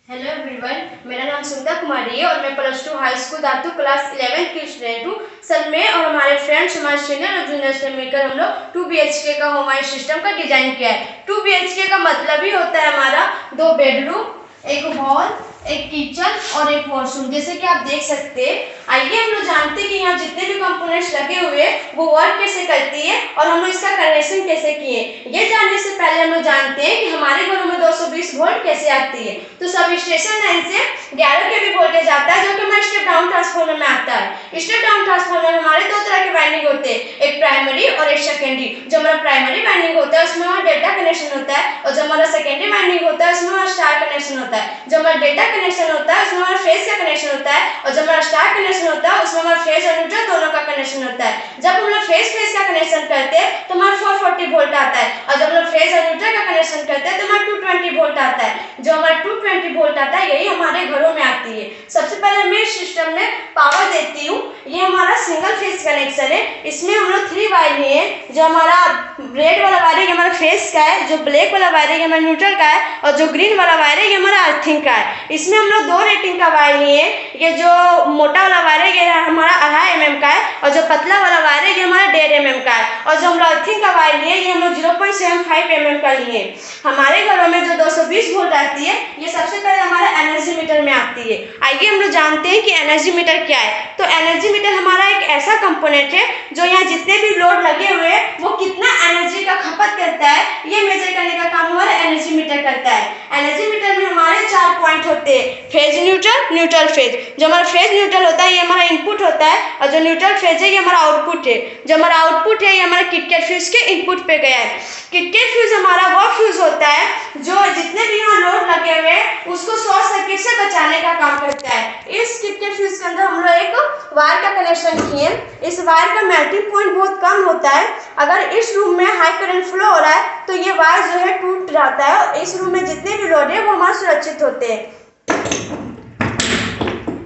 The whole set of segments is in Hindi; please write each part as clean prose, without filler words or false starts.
हेलो एवरीवन, मेरा नाम सुनीता कुमारी है और मैं +2 हाई स्कूल दातू क्लास 11th की स्टूडेंट हूँ। सर मैं और हमारे फ्रेंड्स, हमारे सीनियर और जूनियर्स ने मिलकर हम लोग 2 BHK का होम आइस सिस्टम का डिजाइन किया है। 2 BHK का मतलब ही होता है हमारा 2 बेडरूम, एक हॉल, एक किचन और एक वॉशरूम। जैसे कि आप देख सकते हैं। आइए हम लोग जानते हैं कि यहाँ जितने भी कंपोनेंट्स लगे हुए हैं वो वर्क कैसे करती है और हम लोग इसका कनेक्शन कैसे किए। ये जानने से पहले हम लोग जानते हैं कि हमारे घरों में 220 वोल्ट कैसे आती है। तो सब स्टेशन लाइन से 11 kV वोल्टेज आता है, जो कि हमारे स्टेप डाउन ट्रांसफार्मर में आता है। स्टेप डाउन ट्रांसफार्मर में हमारे दो तरह के वाइंडिंग होते हैं, एक प्राइमरी और एक सेकेंडरी। जो हमारा प्राइमरी वाइंडिंग होता है उसमें हमारा डेल्टा कनेक्शन होता है, और जो हमारा सेकेंडरी वाइंडिंग होता है उसमें हमारा स्टार कनेक्शन होता है। जो हमारा डेल्टा कनेक्शन होता है उसमें हमारा फेज का कनेक्शन होता है, और जो हमारा स्टार कनेक्शन होता है उसमें हमारा फेज और न्यूट्रल दोनों का कनेक्शन होता है। जब हम लोग फेज का कनेक्शन करते हैं तो हमारा 440 वोल्ट आता है, और जब हम लोग फेज और न्यूट्रल का कनेक्शन करते हैं तो हमारा 220 वोल्ट आता है। जो हमारा 220 वोल्ट आता है यही हमारे घरों में आती है। सबसे पहले मैं इस सिस्टम में पावर देती हूँ। ये हमारा सिंगल फेज कनेक्शन है। इसमें हम लोग 3 वायर लिए हैं। जो हमारा रेड वाला वायर है हमारा फेज का है, जो ब्लैक वाला वायर है हमारा न्यूट्रल का है, और जो ग्रीन वाला वायर है ये हमारा अर्थिंग का है। इसमें हम लोग 2 रेटिंग का वायर लिए हैं। ये जो मोटा वाला वायर है ये हमारा 2.5 mm का है, और जो पतला वाला वायर है ये हमारा 1.5 mm का है, और जो हम लोग अर्थिंग का वायर लिए ये हम लोग 0.75 mm का लिए। हमारे घरों में जो 220 वोल्ट आती है ये सबसे पहले हमारा एनर्जी मीटर में आती है। आइए हम लोग जानते हैं कि एनर्जी मीटर क्या है। तो एनर्जी मीटर हमारा एक ऐसा कंपोनेंट है जो यहाँ जितने भी लोड लगे हुए हैं वो कितना एनर्जी का खपत करता है ये मेजर करने का काम हमारा एनर्जी मीटर करता है। एनर्जी मीटर में हमारे 4 पॉइंट होते हैं, फेज न्यूट्रल, न्यूट्रल फेज। जो हमारा फेज न्यूट्रल होता है ये हमारा इनपुट होता है, और जो न्यूट्रल फेज है ये हमारा आउटपुट है। जो हमारा आउटपुट है ये हमारा किटकैट फ्यूज के इनपुट पे गया है। किटकैट फ्यूज हमारा वो फ्यूज होता है जो जितने भी यहाँ लोड लगे हुए हैं उसको शॉर्ट सर्किट से बचाने का काम करता है। इस किटकैट फ्यूज के अंदर हम लोग एक वायर का कनेक्शन किए। इस वायर का मेल्टिंग पॉइंट बहुत कम होता है। अगर इस रूम में हाई करंट फ्लो हो रहा है तो ये वायर जो है टूट जाता है, और इस रूम में जितने भी लोड है वो हमारे सुरक्षित होते हैं।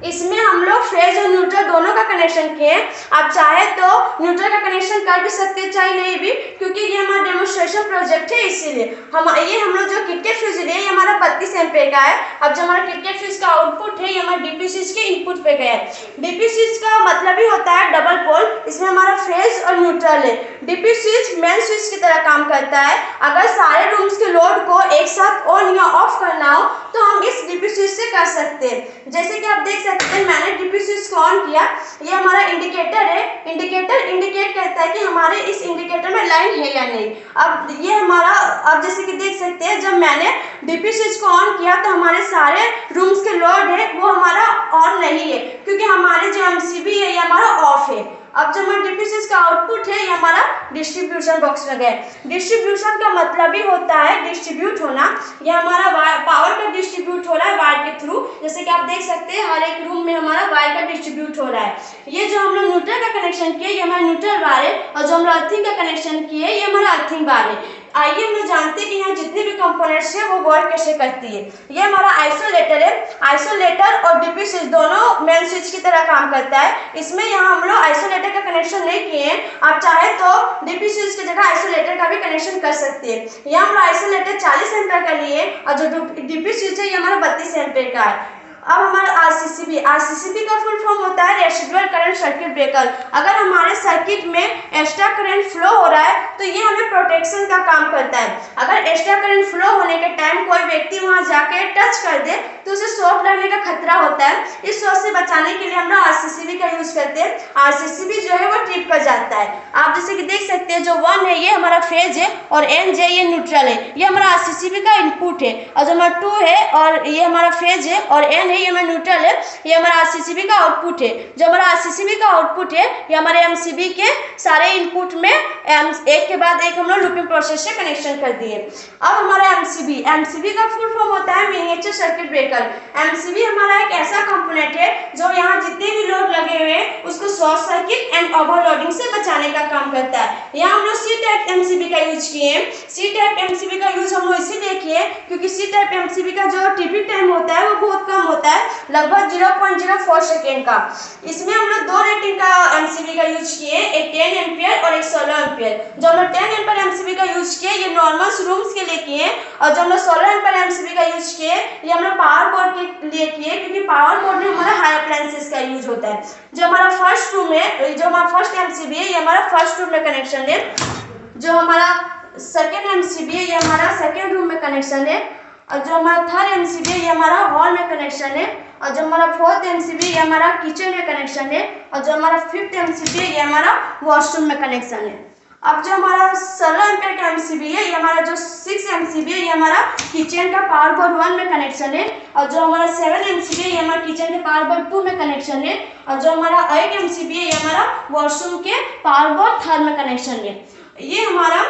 इसमें हम लोग फेज और न्यूट्रल दोनों का कनेक्शन किए। आप चाहे तो न्यूट्रल का कनेक्शन कर भी सकते हैं, चाहे नहीं भी, क्योंकि ये हमारा डेमोन्स्ट्रेशन प्रोजेक्ट है। इसीलिए हम लोग जो किटकैट फ्यूज लिए ये हमारा 32 एम्पीयर का है। अब जो हमारा किटकैट फ्यूज का आउटपुट है ये हमारा डीपी स्विच के इनपुट पे गया है। डीपी स्विच का मतलब ही होता है डबल पोल। इसमें हमारा फेज और न्यूट्रल है। डीपी स्विच मेन स्विच की तरह काम करता है। अगर सारे रूम्स के लोड को एक साथ ऑन या ऑफ करना हो तो हम इस डीपी स्विच से कर सकते हैं। जैसे कि आप देख सकते हैं मैंने डीपी स्विच को ऑन किया। ये हमारा इंडिकेटर है। इंडिकेटर इंडिकेट करता है कि हमारे इस इंडिकेटर में लाइन है या नहीं। अब ये हमारा, अब जैसे कि देख सकते हैं जब मैंने डीपी स्विच को ऑन किया तो हमारे सारे रूम्स के लोड है वो हमारा ऑन नहीं है, क्योंकि हमारे जो एमसीबी है ये हमारा ऑफ है। अब जो हमारा डीपी स्विच का आउटपुट है ये हमारा डिस्ट्रीब्यूशन बॉक्स में गया। डिस्ट्रीब्यूशन का मतलब ही होता है डिस्ट्रीब्यूट होना। ये हमारा पावर का डिस्ट्रीब्यूट हो रहा है वायर के थ्रू। जैसे कि आप देख सकते हैं हर एक रूम में हमारा वायर का डिस्ट्रीब्यूट हो रहा है। ये जो हम लोग न्यूट्रल का कनेक्शन किए ये हमारा न्यूट्रल वायर है, और जो हम लोग अर्थिंग का कनेक्शन किए ये हमारा अर्थिंग वायर है। आइए हम लोग जानते हैं कि यहाँ जितने भी कंपोनेंट्स हैं वो वर्क कैसे करती है। ये हमारा आइसोलेटर है। आइसोलेटर और डीपी स्विच दोनों मेन स्विच की तरह काम करता है। इसमें यहाँ हम लोग आइसोलेटर का कनेक्शन नहीं किए हैं। आप चाहे तो डीपी स्विच की जगह आइसोलेटर का भी कनेक्शन कर सकते हैं। यहाँ हम लोग आइसोलेटर 40 एम्पीयर का लिए, और जो डीपी स्विच है ये हमारा 32 एम्पीयर का है। अब हमारा आरसीसीबी का फुल फॉर्म होता है रेसिडुअल करंट सर्किट ब्रेकर। अगर हमारे सर्किट में एक्स्ट्रा करंट फ्लो हो रहा है तो ये हमें प्रोटेक्शन का काम करता है। अगर एक्स्ट्रा करंट फ्लो होने के टाइम कोई व्यक्ति वहां जाके टच कर दे तो उसे शॉर्ट लगने का खतरा होता है। इस शॉर्ट से बचाने के लिए हम लोग आरसीसीबी का यूज करते हैं। आरसीसीबी जो है वो ट्रिप कर जाता है। आप जैसे कि देख सकते हैं जो 1 है ये हमारा फेज है, और N जे ये न्यूट्रल है। ये हमारा आरसीसीबी का इनपुट है, और जो हमारा 2 है और ये हमारा फेज है, और N ये हमारा न्यूट्रल है, ये हमारा आरसीसीबी का आउटपुट है। जो हमारा आरसीसीबी का आउटपुट है ये हमारे एमसीबी के सारे इनपुट में एक के बाद एक हम लोग लूपिंग प्रोसेस से कनेक्शन कर दिए। अब हमारा एमसीबी का फुल फॉर्म होता है मिनिएचर सर्किट ब्रेकर। एमसीबी हमारा एक ऐसा कंपोनेंट है जो यहाँ जितने भी लोड लगे हुए हैं उसको शॉर्ट सर्किट एंड ओवरलोडिंग से बचाने का काम करता है। यहाँ हम लोग सी टाइप एमसीबी का यूज किए। सी टाइप एमसीबी का यूज हम लोग इसीलिए किए क्योंकि सी टाइप एमसीबी का जो टीपी टाइम होता है वो बहुत कम होता है, लगभग 0.04 सेकेंड का। इसमें हम लोग 2 रेटिंग का एमसीबी का यूज किए, एक 10 एम्पियर और एक 16 एम्पियर। जो हम लोग 10 एम्पियर एमसीबी का यूज किए ये नॉर्मल रूम्स के लिए किए, और जो हम लोग 16 एम्पियर एमसीबी का यूज किए, ये हम लोग पावर बोर्ड के लिए किए, क्योंकि पावर बोर्ड में हमारा हाई अप्लायंसेस का यूज होता है। जो हमारा फर्स्ट रूम है, जो हमारा फर्स्ट एमसीबी है, ये हमारा फर्स्ट रूम में कनेक्शन है। जो हमारा सेकेंड एमसीबी है, ये हमारा सेकेंड रूम में कनेक्शन है। और जो हमारा थर्ड एमसीबी है, ये हमारा हॉल में कनेक्शन है। और जो हमारा फोर्थ एमसीबी ये हमारा किचन में कनेक्शन है। और जो हमारा फिफ्थ एमसीबी है, ये हमारा वॉशरूम में कनेक्शन है। अब जो हमारा 16 एम्पीयर का एमसीबी है, ये हमारा जो 6 एमसीबी है, ये हमारा किचन का पावर बोर्ड 1 में कनेक्शन है। और जो हमारा 7 एमसीबी है, ये हमारा किचन के पावर बोर्ड 2 में कनेक्शन है। और जो हमारा 8 एमसीबी है, ये हमारा वॉशरूम के पावर बोर्ड 3 में कनेक्शन है। ये हमारा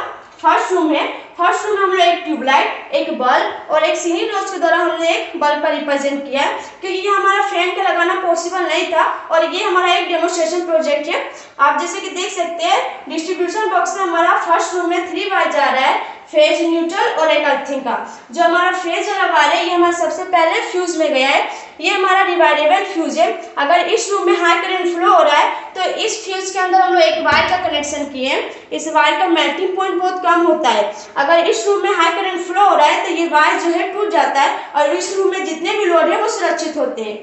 फर्स्ट रूम है। फर्स्ट रूम में हमने एक ट्यूबलाइट, एक बल्ब और एक सीनी रोज के द्वारा हमने एक बल्ब का रिप्रेजेंट किया है, क्योंकि ये हमारा फैन का लगाना पॉसिबल नहीं था और ये हमारा एक डेमोन्स्ट्रेशन प्रोजेक्ट है। आप जैसे कि देख सकते हैं डिस्ट्रीब्यूशन बॉक्स में हमारा फर्स्ट रूम में 3 वायर जा रहा है, फेज, न्यूट्रल और एक अर्थिंग का। जो हमारा फेज वाला वायर है, ये हमारा सबसे पहले फ्यूज में गया है। ये हमारा डिवाइडेबल फ्यूज है। अगर इस रूम में हाई करंट फ्लो हो रहा है तो इस फ्यूज के अंदर हम लोग एक वायर का कनेक्शन किए हैं। इस वायर का मेल्टिंग पॉइंट बहुत कम होता है। अगर इस रूम में हाई करंट फ्लो हो रहा है तो ये वायर जो है टूट जाता है और इस रूम में जितने भी लोड है वो सुरक्षित होते हैं।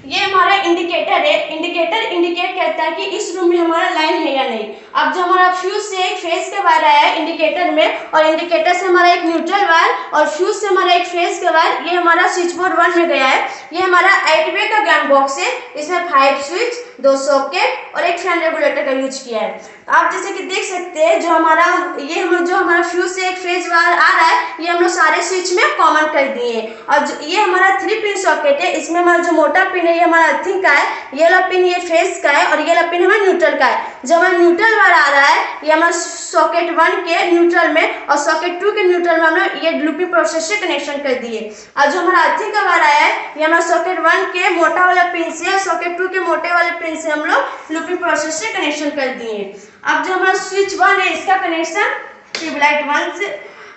ये हमारा इंडिकेटर है। इंडिकेटर इंडिकेट करता है कि इस रूम में हमारा लाइन है या नहीं। अब जो हमारा फ्यूज से एक फेज का वायर आया है इंडिकेटर में, और इंडिकेटर से हमारा एक न्यूट्रल वायर और फ्यूज से हमारा एक फेज का वायर, ये हमारा स्विच बोर्ड 1 में गया है। ये हमारा 8 वे का ग्राउंड बॉक्स है। इसमें 5 स्विच, 2 सॉकेट और एक फैन रेगुलेटर का यूज किया है। आप जैसे कि देख सकते हैं जो हमारा फ्यूज से एक फेज वायर आ रहा है, ये हम लोग सारे स्विच में कॉमन कर दिए। और ये हमारा 3 पिन सॉकेट है। इसमें हमारा जो मोटा पिन है ये हमारा अर्थिंग का है, ये वाला पिन ये फेज का है और ये वाला पिन हमारा न्यूट्रल का है। जो हमारा न्यूट्रल वायर आ रहा है ये हमारा सॉकेट 1 के न्यूट्रल में और सॉकेट 2 के न्यूट्रल में हम लोग ये लूपिंग प्रोसेस से कनेक्शन कर दिए। और जो हमारा अर्थिंग का वायर आया है ये हमारा सॉकेट 1 के मोटा वाला पिन से और सॉकेट 2 के मोटे वाले पिन से हम लोग लूपिंग प्रोसेस से कनेक्शन कर दिए। अब जो हमारा स्विच 1 है इसका कनेक्शन ट्यूबलाइट 1 से,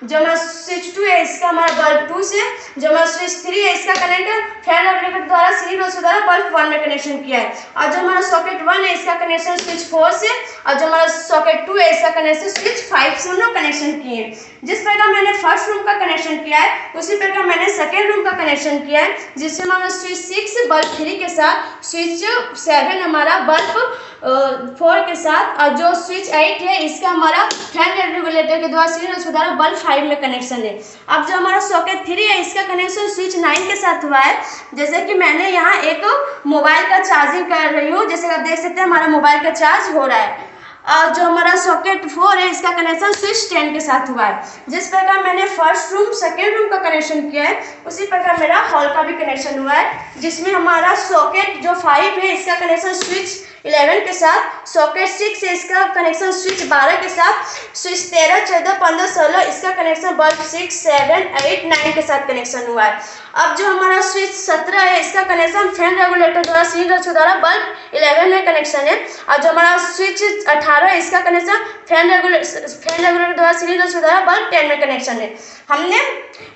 जो हमारा स्विच 2 है इसका हमारा बल्ब 2 से, जो हमारा स्विच 3 है इसका कनेक्टर फैन रेगुलेटर द्वारा सीरीज रोज के द्वारा बल्ब 1 में कनेक्शन किया है। और जो हमारा सॉकेट 1 है इसका कनेक्शन स्विच 4 से, और जो हमारा सॉकेट 2 है इसका कनेक्शन स्विच 5 से हम लोग कनेक्शन किए। जिस प्रकार मैंने फर्स्ट रूम का कनेक्शन किया है उसी प्रकार मैंने सेकेंड रूम का कनेक्शन किया है, जिससे हमारा स्विच 6 बल्ब 3 के साथ, स्विच 7 हमारा बल्ब 4 के साथ, और जो स्विच 8 है इसका हमारा फैन रेगुलेटर के द्वारा सीरीज के द्वारा बल्ब 5 में कनेक्शन है। अब जो हमारा सॉकेट 3 है इसका कनेक्शन स्विच 9 के साथ हुआ है। जैसे कि मैंने यहाँ एक मोबाइल का चार्जिंग कर रही हूँ, जैसे आप देख सकते हैं हमारा मोबाइल का चार्ज हो रहा है। और जो हमारा सॉकेट 4 है इसका कनेक्शन स्विच 10 के साथ हुआ है। जिस प्रकार मैंने फर्स्ट रूम सेकेंड रूम का कनेक्शन किया है उसी प्रकार मेरा हॉल का भी कनेक्शन हुआ है, जिसमें हमारा सॉकेट जो 5 है इसका कनेक्शन स्विच 11 के साथ, सॉकेट 6 है इसका कनेक्शन स्विच 12 के साथ, स्विच 13, 14, 15, 16 इसका कनेक्शन बल्ब 6, 7, 8, 9 के साथ कनेक्शन हुआ है। अब जो हमारा स्विच 17 है इसका कनेक्शन फैन रेगुलेटर द्वारा सीरीज के द्वारा बल्ब 11 में कनेक्शन है। और जो हमारा स्विच 18 है इसका कनेक्शन फैन रेगुलेटर द्वारा सीरीज के द्वारा बल्ब 10 में कनेक्शन है। हमने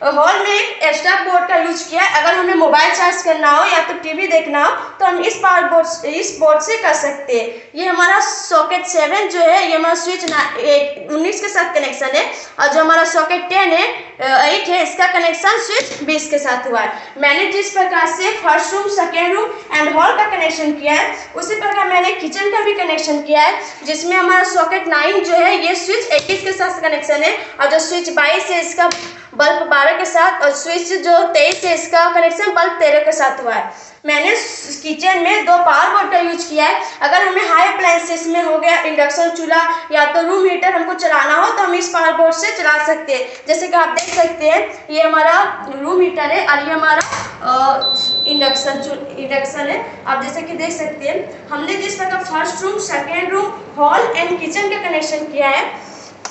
हॉल में एक एक्स्ट्रा बोर्ड का यूज किया है। अगर हमें मोबाइल चार्ज करना हो या तो टीवी देखना हो तो हम इस बोर्ड से कर सकते हैं। ये हमारा सॉकेट 7 जो है ये हमारा स्विच 19 के साथ कनेक्शन है, और जो हमारा सॉकेट 10 है 8 है इसका कनेक्शन स्विच 20 के साथ हुआ है। मैंने जिस प्रकार से first room second room and hall का कनेक्शन किया है उसी प्रकार मैंने किचन का भी कनेक्शन किया है, जिसमें हमारा सॉकेट 9 जो है ये स्विच 21 के साथ कनेक्शन है, और जो स्विच 22 है इसका बल्ब 12 के साथ, और स्विच जो 23 है इसका कनेक्शन बल्ब 13 के साथ हुआ है। मैंने किचन में 2 पावर बोर्ड का यूज किया है। अगर हमें हाई अप्लायंसेस में हो गया इंडक्शन चूल्हा या तो रूम हीटर हमको चलाना हो तो हम इस पावर बोर्ड से चला सकते हैं। जैसे कि आप देख सकते हैं ये हमारा रूम हीटर है और ये हमारा इंडक्शन है। आप जैसे कि देख सकते हैं हमने जिस प्रकार first room second room hall and kitchen का कनेक्शन किया है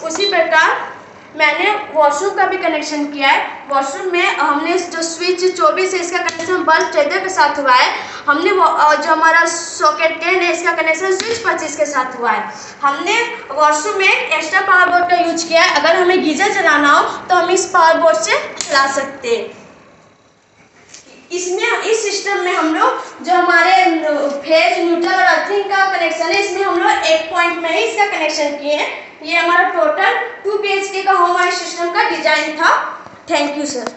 उसी प्रकार मैंने वॉशरूम का भी कनेक्शन किया है। वॉशरूम में हमने जो स्विच 24 है इसका कनेक्शन बल्ब 14 के साथ हुआ है। हमने जो हमारा सॉकेट 10 है इसका कनेक्शन स्विच 25 के साथ हुआ है। हमने वॉशरूम में एक्स्ट्रा पावर बोर्ड का यूज किया है। अगर हमें गीजर चलाना हो तो हम इस पावर बोर्ड से चला सकते हैं। इस सिस्टम में हम लोग जो हमारे फेज न्यूट्रल और अर्थिंग का कनेक्शन है इसमें हम लोग एक पॉइंट में ही इसका कनेक्शन किए हैं। ये हमारा टोटल 2 BHK का होम आई सिस्टम का डिजाइन था। Thank you sir.